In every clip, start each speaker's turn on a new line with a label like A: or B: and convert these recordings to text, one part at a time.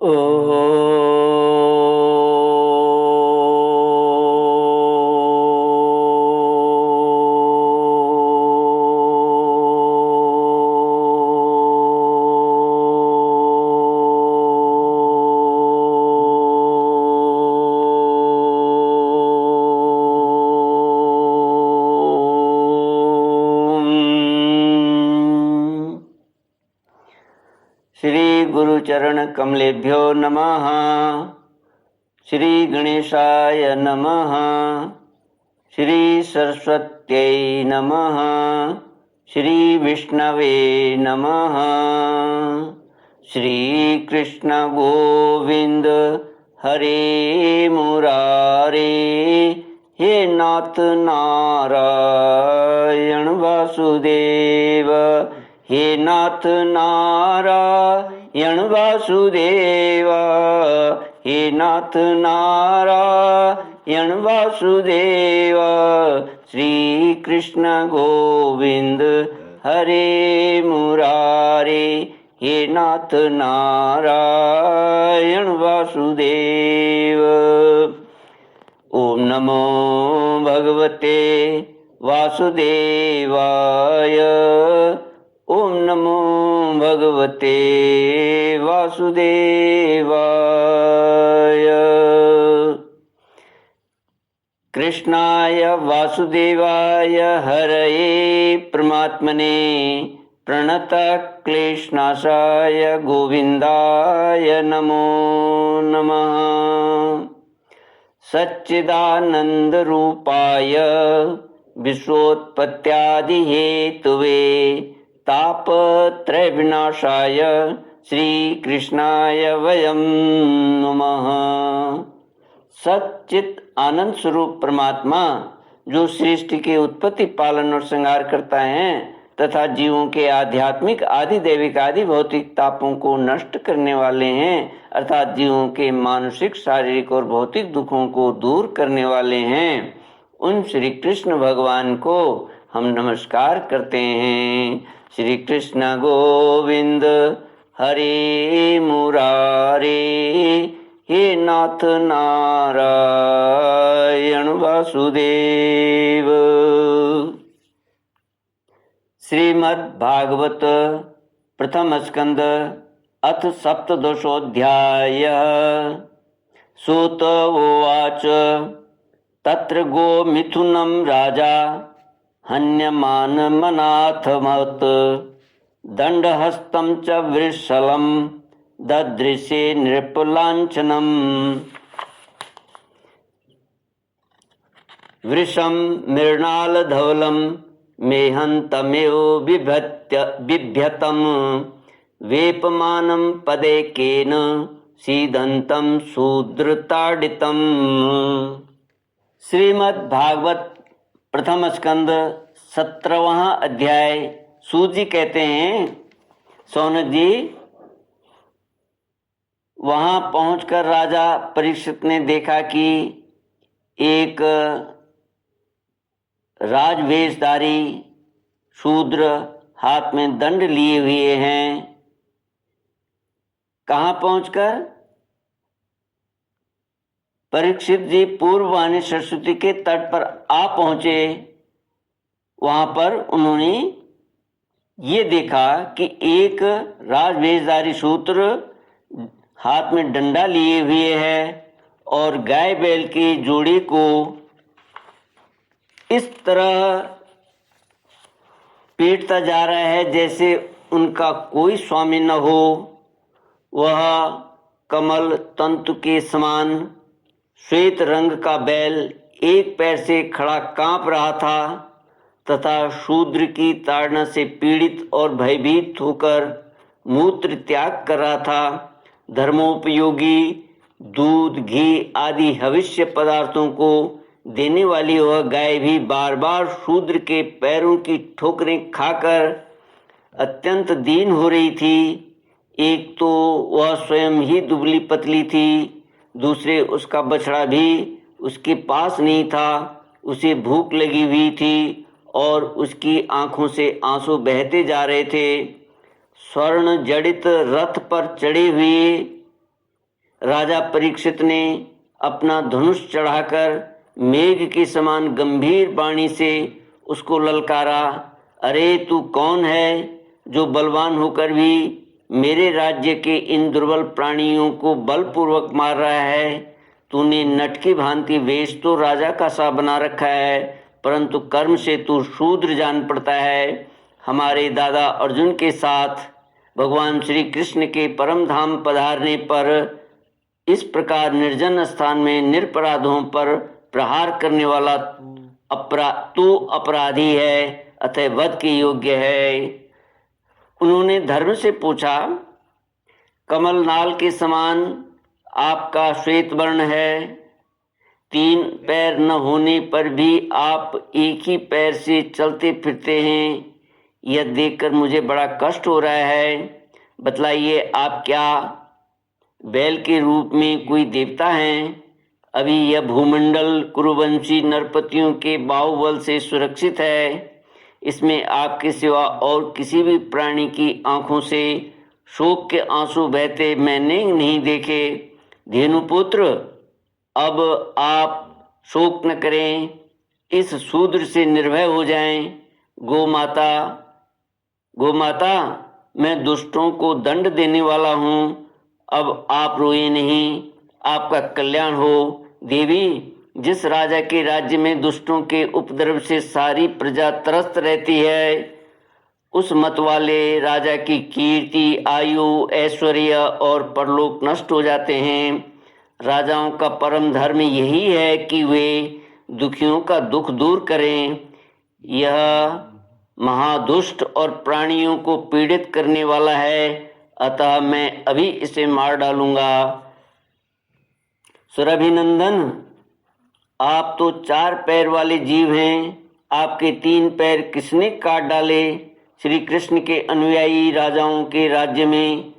A: ओ श्री गुरुचरण कमलेभ्यो नमः। श्री गणेशाय नमः। श्री सरस्वत्यै नमः। श्री विष्णवे नमः। श्री कृष्ण गोविंद हरे मुरारे, हे नाथ नारायण वासुदेव, हे नाथ नारायण वासुदेव, हे नाथ नारायण वासुदेव। श्री कृष्ण गोविंद हरे मुरारे, हे नाथ नारायण वासुदेव। ओम नमो भगवते वासुदेवाय। ओम नमो भगवते वासुदेवाय। कृष्णाय वासुदेवाय हरये परमात्मने प्रणत क्लेशनाशाय गोविंदाय नमो नमः। सच्चिदानंद रूपाय विश्वोत्पत्त्यादि हेतुवे तापत्रय विनाशाय श्री कृष्णाय वयं नमः। सच्चित आनंद स्वरूप परमात्मा जो सृष्टि के उत्पत्ति पालन और संहार करता है तथा जीवों के आध्यात्मिक आदि दैविक आदि भौतिक तापों को नष्ट करने वाले हैं, अर्थात जीवों के मानसिक शारीरिक और भौतिक दुखों को दूर करने वाले हैं, उन श्री कृष्ण भगवान को हम नमस्कार करते हैं। श्री कृष्ण गोविंद हरे मुरारे, हे नाथ नारायण वासुदेव। श्रीमद् भागवत प्रथम स्कंद अथ सप्तदशोऽध्याय। सूत उवाच तत्र गोमिथुनं राजा हन्यमानमनाथमत् दण्डहस्तं च वृषलं ददृशे नृपलाञ्छनम्। वृषं मृणालधवलं मेहन्तमेव बिभ्यतं वेपमानं पदैकेन सीदन्तं शूद्रताडितम्। श्रीमद् भागवत प्रथम स्कंद 17वां अध्याय। सूत जी कहते हैं, सौनक जी, वहां पहुंचकर राजा परीक्षित ने देखा कि एक राजवेशधारी शूद्र हाथ में दंड लिए हुए हैं। कहां पहुंचकर? परीक्षित जी पूर्ववाणी सरस्वती के तट पर आ पहुंचे। वहां पर उन्होंने ये देखा कि एक राजवेशधारी शूद्र हाथ में डंडा लिए हुए है और गाय बैल की जोड़ी को इस तरह पीटता जा रहा है जैसे उनका कोई स्वामी न हो। वह कमल तंतु के समान श्वेत रंग का बैल एक पैर से खड़ा कांप रहा था तथा शूद्र की ताड़ना से पीड़ित और भयभीत होकर मूत्र त्याग कर रहा था। धर्मोपयोगी दूध, घी आदि हविष्य पदार्थों को देने वाली वह गाय भी बार बार शूद्र के पैरों की ठोकरें खाकर अत्यंत दीन हो रही थी। एक तो वह स्वयं ही दुबली पतली थी, दूसरे उसका बछड़ा भी उसके पास नहीं था। उसे भूख लगी हुई थी और उसकी आंखों से आंसू बहते जा रहे थे। स्वर्ण जड़ित रथ पर चढ़े हुए राजा परीक्षित ने अपना धनुष चढ़ाकर मेघ के समान गंभीर वाणी से उसको ललकारा, अरे तू कौन है जो बलवान होकर भी मेरे राज्य के इन दुर्बल प्राणियों को बलपूर्वक मार रहा है। तूने नट की भांति वेश तो राजा का सा बना रखा है, परंतु कर्म से तू शूद्र जान पड़ता है। हमारे दादा अर्जुन के साथ भगवान श्री कृष्ण के परम धाम पधारने पर इस प्रकार निर्जन स्थान में निरपराधों पर प्रहार करने वाला तू अपराधी है, अतः वध के योग्य है। उन्होंने धर्म से पूछा, कमल नाल के समान आपका श्वेत वर्ण है, 3 पैर न होने पर भी आप एक ही पैर से चलते फिरते हैं, यह देखकर मुझे बड़ा कष्ट हो रहा है। बतलाइए आप क्या बैल के रूप में कोई देवता हैं? अभी यह भूमंडल कुरुवंशी नरपतियों के बाहुबल से सुरक्षित है। इसमें आपके सिवा और किसी भी प्राणी की आंखों से शोक के आंसू बहते मैंने नहीं देखे। धेनुपुत्र, अब आप शोक न करें, इस शूद्र से निर्भय हो जाएं। गोमाता, मैं दुष्टों को दंड देने वाला हूँ, अब आप रोए नहीं, आपका कल्याण हो। देवी, जिस राजा के राज्य में दुष्टों के उपद्रव से सारी प्रजा त्रस्त रहती है, उस मत वाले राजा की कीर्ति, आयु, ऐश्वर्य और परलोक नष्ट हो जाते हैं। राजाओं का परम धर्म यही है कि वे दुखियों का दुख दूर करें। यह महादुष्ट और प्राणियों को पीड़ित करने वाला है, अतः मैं अभी इसे मार डालूंगा। सुरभिनंदन, आप तो 4 पैर वाले जीव हैं, आपके 3 पैर किसने काट डाले? श्री कृष्ण के अनुयायी राजाओं के राज्य में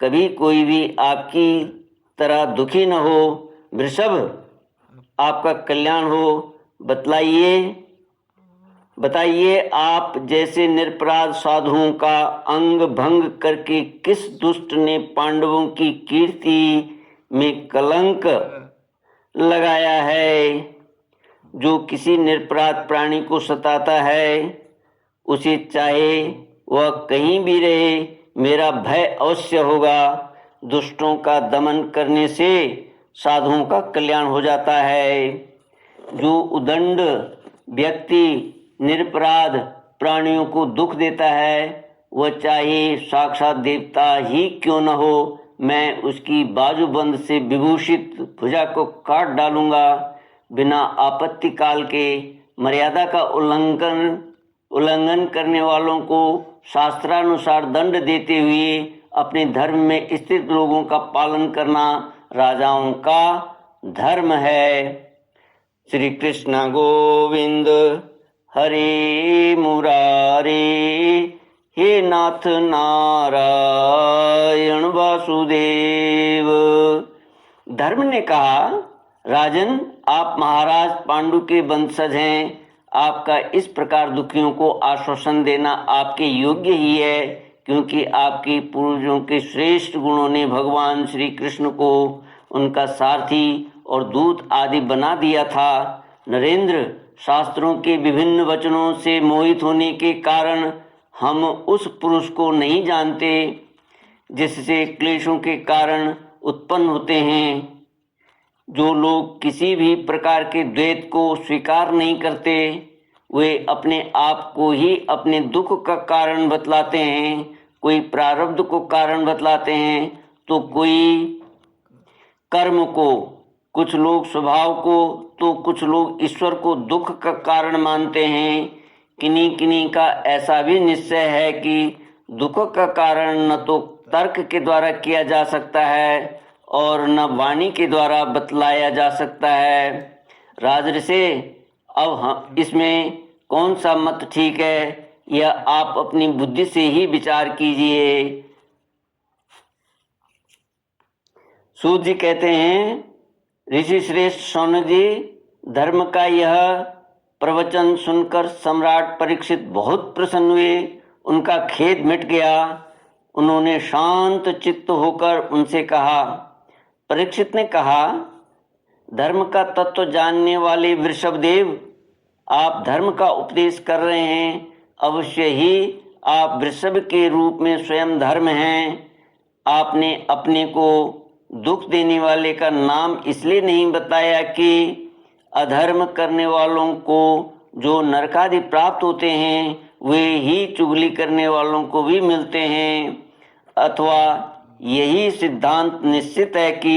A: कभी कोई भी आपकी तरह दुखी न हो। वृषभ, आपका कल्याण हो। बताइए आप जैसे निरपराध साधुओं का अंग भंग करके किस दुष्ट ने पांडवों की कीर्ति में कलंक लगाया है? जो किसी निरपराध प्राणी को सताता है, उसे चाहे वह कहीं भी रहे, मेरा भय अवश्य होगा। दुष्टों का दमन करने से साधुओं का कल्याण हो जाता है। जो उदंड व्यक्ति निरपराध प्राणियों को दुख देता है, वह चाहे साक्षात देवता ही क्यों न हो, मैं उसकी बाजूबंद से विभूषित भुजा को काट डालूंगा। बिना आपत्ति काल के मर्यादा का उल्लंघन करने वालों को शास्त्रानुसार दंड देते हुए अपने धर्म में स्थित लोगों का पालन करना राजाओं का धर्म है। श्री कृष्ण गोविंद हरे मुरारे, हे नाथ नारायण वासुदेव। धर्म ने कहा, राजन, आप महाराज पांडु के वंशज हैं, आपका इस प्रकार दुखियों को आश्वासन देना आपके योग्य ही है, क्योंकि आपके पूर्वजों के श्रेष्ठ गुणों ने भगवान श्री कृष्ण को उनका सारथी और दूत आदि बना दिया था। नरेंद्र, शास्त्रों के विभिन्न वचनों से मोहित होने के कारण हम उस पुरुष को नहीं जानते जिससे क्लेशों के कारण उत्पन्न होते हैं। जो लोग किसी भी प्रकार के द्वैत को स्वीकार नहीं करते, वे अपने आप को ही अपने दुख का कारण बतलाते हैं। कोई प्रारब्ध को कारण बतलाते हैं तो कोई कर्म को, कुछ लोग स्वभाव को, तो कुछ लोग ईश्वर को दुख का कारण मानते हैं। किन्हीं का ऐसा भी निश्चय है कि दुख का कारण न तो तर्क के द्वारा किया जा सकता है और न वाणी के द्वारा बतलाया जा सकता है। राजर्षि, अब हम इसमें कौन सा मत ठीक है, यह आप अपनी बुद्धि से ही विचार कीजिए। सूत जी कहते हैं, ऋषि श्रेष्ठ शौनक जी, धर्म का यह प्रवचन सुनकर सम्राट परीक्षित बहुत प्रसन्न हुए। उनका खेद मिट गया। उन्होंने शांत चित्त होकर उनसे कहा, परीक्षित ने कहा, धर्म का तत्व जानने वाले वृषभदेव, आप धर्म का उपदेश कर रहे हैं। अवश्य ही आप वृषभ के रूप में स्वयं धर्म हैं। आपने अपने को दुख देने वाले का नाम इसलिए नहीं बताया कि अधर्म करने वालों को जो नरकादि प्राप्त होते हैं वे ही चुगली करने वालों को भी मिलते हैं, अथवा यही सिद्धांत निश्चित है कि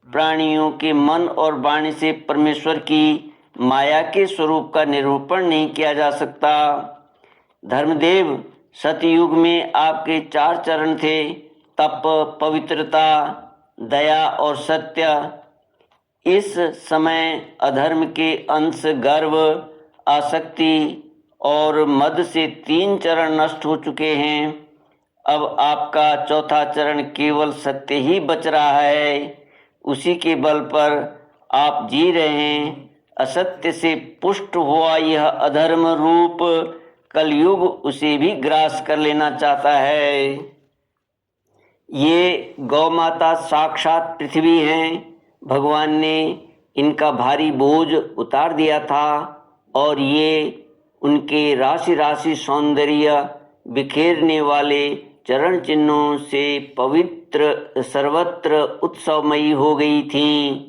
A: प्राणियों के मन और वाणी से परमेश्वर की माया के स्वरूप का निरूपण नहीं किया जा सकता। धर्मदेव, सतयुग में आपके 4 चरण थे, तप, पवित्रता, दया और सत्य। इस समय अधर्म के अंश गर्व, आसक्ति और मद से 3 चरण नष्ट हो चुके हैं। अब आपका 4था चरण केवल सत्य ही बच रहा है। उसी के बल पर आप जी रहे हैं। असत्य से पुष्ट हुआ यह अधर्म रूप कलयुग उसे भी ग्रास कर लेना चाहता है। ये गौ माता साक्षात पृथ्वी हैं। भगवान ने इनका भारी बोझ उतार दिया था और ये उनके राशि राशि सौंदर्य बिखेरने वाले चरण चिन्हों से पवित्र सर्वत्र उत्सवमयी हो गई थीं।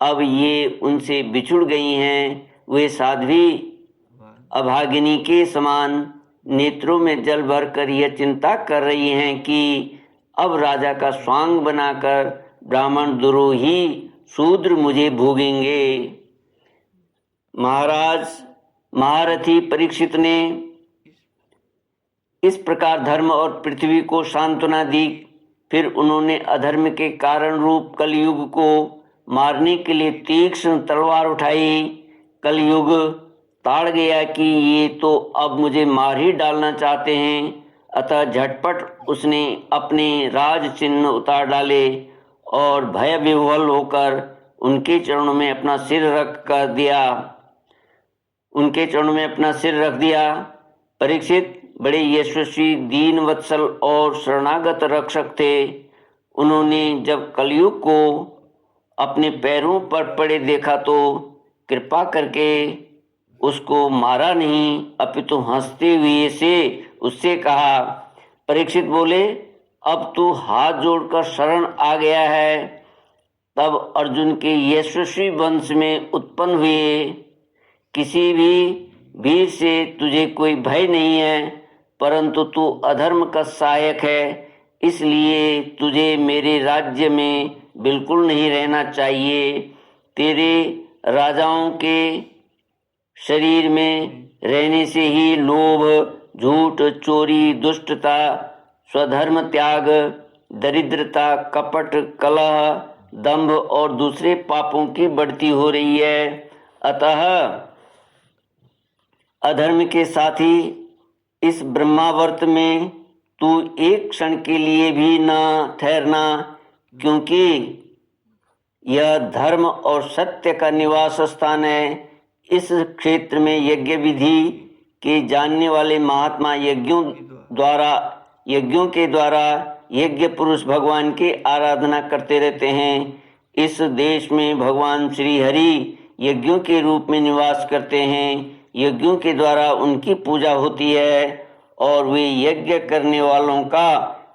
A: अब ये उनसे बिछुड़ गई हैं। वे साध्वी अभागिनी के समान नेत्रों में जल भरकर यह चिंता कर रही हैं कि अब राजा का स्वांग बनाकर ब्राह्मण द्रोही शूद्र मुझे भोगेंगे। महाराज, महारथी परीक्षित ने इस प्रकार धर्म और पृथ्वी को सांत्वना दी। फिर उन्होंने अधर्म के कारण रूप कलयुग को मारने के लिए तीक्ष्ण तलवार उठाई। कलयुग ताड़ गया कि ये तो अब मुझे मार ही डालना चाहते हैं। अतः झटपट उसने अपने राज चिन्ह उतार डाले और भय विह्वल होकर उनके चरणों में अपना सिर रख दिया। परीक्षित बड़े यशस्वी, दीन वत्सल और शरणागत रक्षक थे। उन्होंने जब कलयुग को अपने पैरों पर पड़े देखा तो कृपा करके उसको मारा नहीं, अपितु हंसते हुए से उससे कहा। परीक्षित बोले, अब तू हाथ जोड़कर शरण आ गया है। तब अर्जुन के यशस्वी वंश में उत्पन्न हुए किसी भी वीर से तुझे कोई भय नहीं है, परंतु तू अधर्म का सहायक है, इसलिए तुझे मेरे राज्य में बिल्कुल नहीं रहना चाहिए। तेरे राजाओं के शरीर में रहने से ही लोभ, झूठ, चोरी, दुष्टता, स्वधर्म त्याग, दरिद्रता, कपट, कलह, दंभ और दूसरे पापों की बढ़ती हो रही है। अतः अधर्म के साथी इस ब्रह्मावर्त में तू एक क्षण के लिए भी न ठहरना, क्योंकि यह धर्म और सत्य का निवास स्थान है। इस क्षेत्र में यज्ञ विधि के जानने वाले महात्मा यज्ञों के द्वारा यज्ञ पुरुष भगवान की आराधना करते रहते हैं। इस देश में भगवान श्री हरि यज्ञों के रूप में निवास करते हैं। यज्ञों के द्वारा उनकी पूजा होती है और वे यज्ञ करने वालों का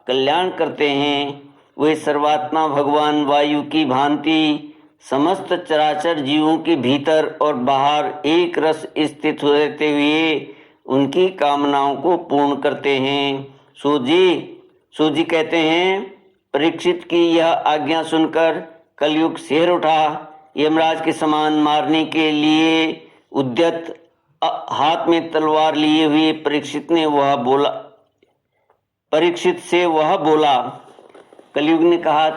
A: कल्याण करते हैं। वे सर्वात्मा भगवान वायु की भांति समस्त चराचर जीवों के भीतर और बाहर एक रस स्थित रहते हुए उनकी कामनाओं को पूर्ण करते हैं। सूत जी कहते हैं, परीक्षित की यह आज्ञा सुनकर कलयुग सिर उठा। यमराज के समान मारने के लिए उद्यत हाथ में तलवार लिए हुए परीक्षित से वह बोला। कलयुग ने कहा,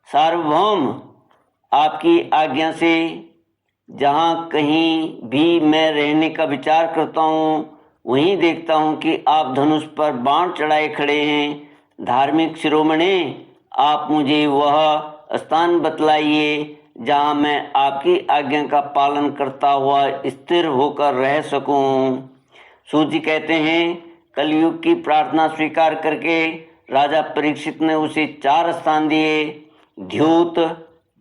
A: सार्वभौम, आपकी आज्ञा से जहाँ कहीं भी मैं रहने का विचार करता हूँ वहीं देखता हूँ कि आप धनुष पर बाण चढ़ाए खड़े हैं। धार्मिक शिरोमणि, आप मुझे वह स्थान बतलाइए जहाँ मैं आपकी आज्ञा का पालन करता हुआ स्थिर होकर रह सकूं। सूत जी कहते हैं, कलयुग की प्रार्थना स्वीकार करके राजा परीक्षित ने उसे 4 स्थान दिए: द्यूत,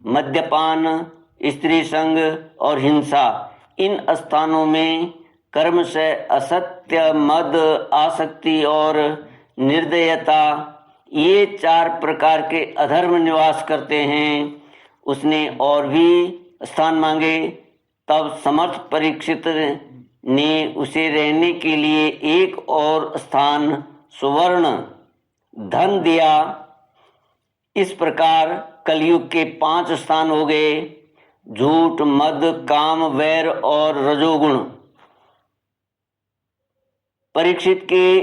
A: मद्यपान, स्त्री संग और हिंसा। इन स्थानों में कर्म से असत्य, मद, आसक्ति और निर्दयता, ये 4 प्रकार के अधर्म निवास करते हैं। उसने और भी स्थान मांगे। तब समर्थ परीक्षित ने उसे रहने के लिए एक और स्थान, सुवर्ण धन दिया। इस प्रकार कलयुग के 5 स्थान हो गए: झूठ, मद, काम, वैर और रजोगुण। परीक्षित के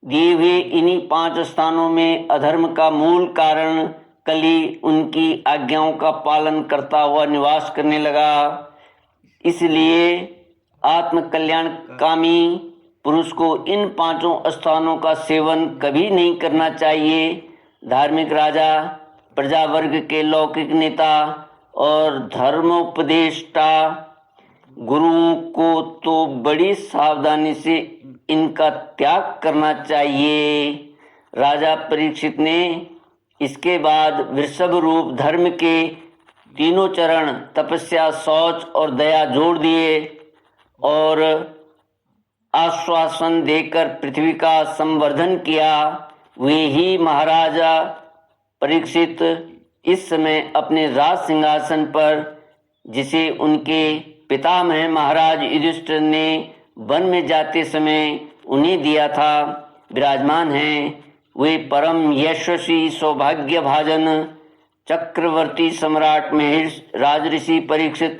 A: दिए हुए इन्हीं 5 स्थानों में अधर्म का मूल कारण कली उनकी आज्ञाओं का पालन करता हुआ निवास करने लगा। इसलिए आत्मकल्याण कामी पुरुष को इन 5 स्थानों का सेवन कभी नहीं करना चाहिए। धार्मिक राजा, प्रजावर्ग के लौकिक नेता और धर्मोपदेष्टा गुरुओं को तो बड़ी सावधानी से इनका त्याग करना चाहिए। राजा परीक्षित ने इसके बाद वृषभ रूप धर्म के 3 चरण, तपस्या, शौच और दया जोड़ दिए और आश्वासन देकर पृथ्वी का संवर्धन किया। वे ही महाराजा परीक्षित इस समय अपने राज सिंहासन पर, जिसे उनके पितामह महाराज युधिष्ठिर ने वन में जाते समय उन्हें दिया था, विराजमान हैं। वे परम यशस्वी, सौभाग्य भाजन चक्रवर्ती सम्राट महेश राजऋषि परीक्षित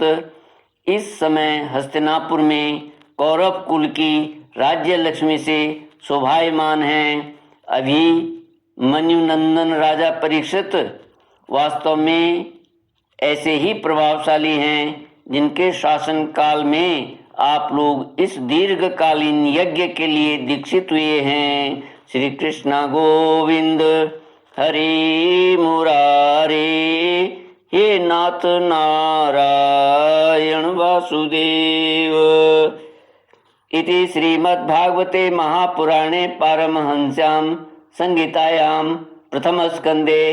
A: इस समय हस्तिनापुर में कौरव कुल की राज्य लक्ष्मी से शोभायमान हैं। अभी मनुनंदन राजा परीक्षित वास्तव में ऐसे ही प्रभावशाली हैं जिनके शासन काल में आप लोग इस दीर्घकालीन यज्ञ के लिए दीक्षित हुए हैं। श्री कृष्ण गोविंद हरि मुरारे, हे नाथ नारायण वासुदेव। इति श्रीमद्भागवते महापुराणे पारमहंस्यां संहितायां प्रथमस्कन्धे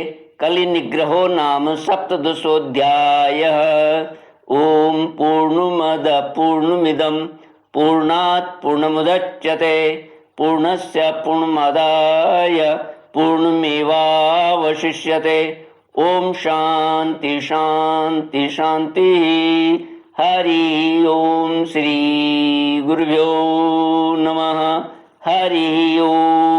A: कलिनिग्रहो नाम 17दशोऽध्यायः। ओम पूर्णमद पूर्णमिदं पूर्णात् पूर्णमुदच्यते पूर्णस्य पूर्णमादाय पूर्णमेवावशिष्यते। ओम शांति शांति शांति। हरि ओम। श्री गुरुभ्यो नमः। हरि ओम।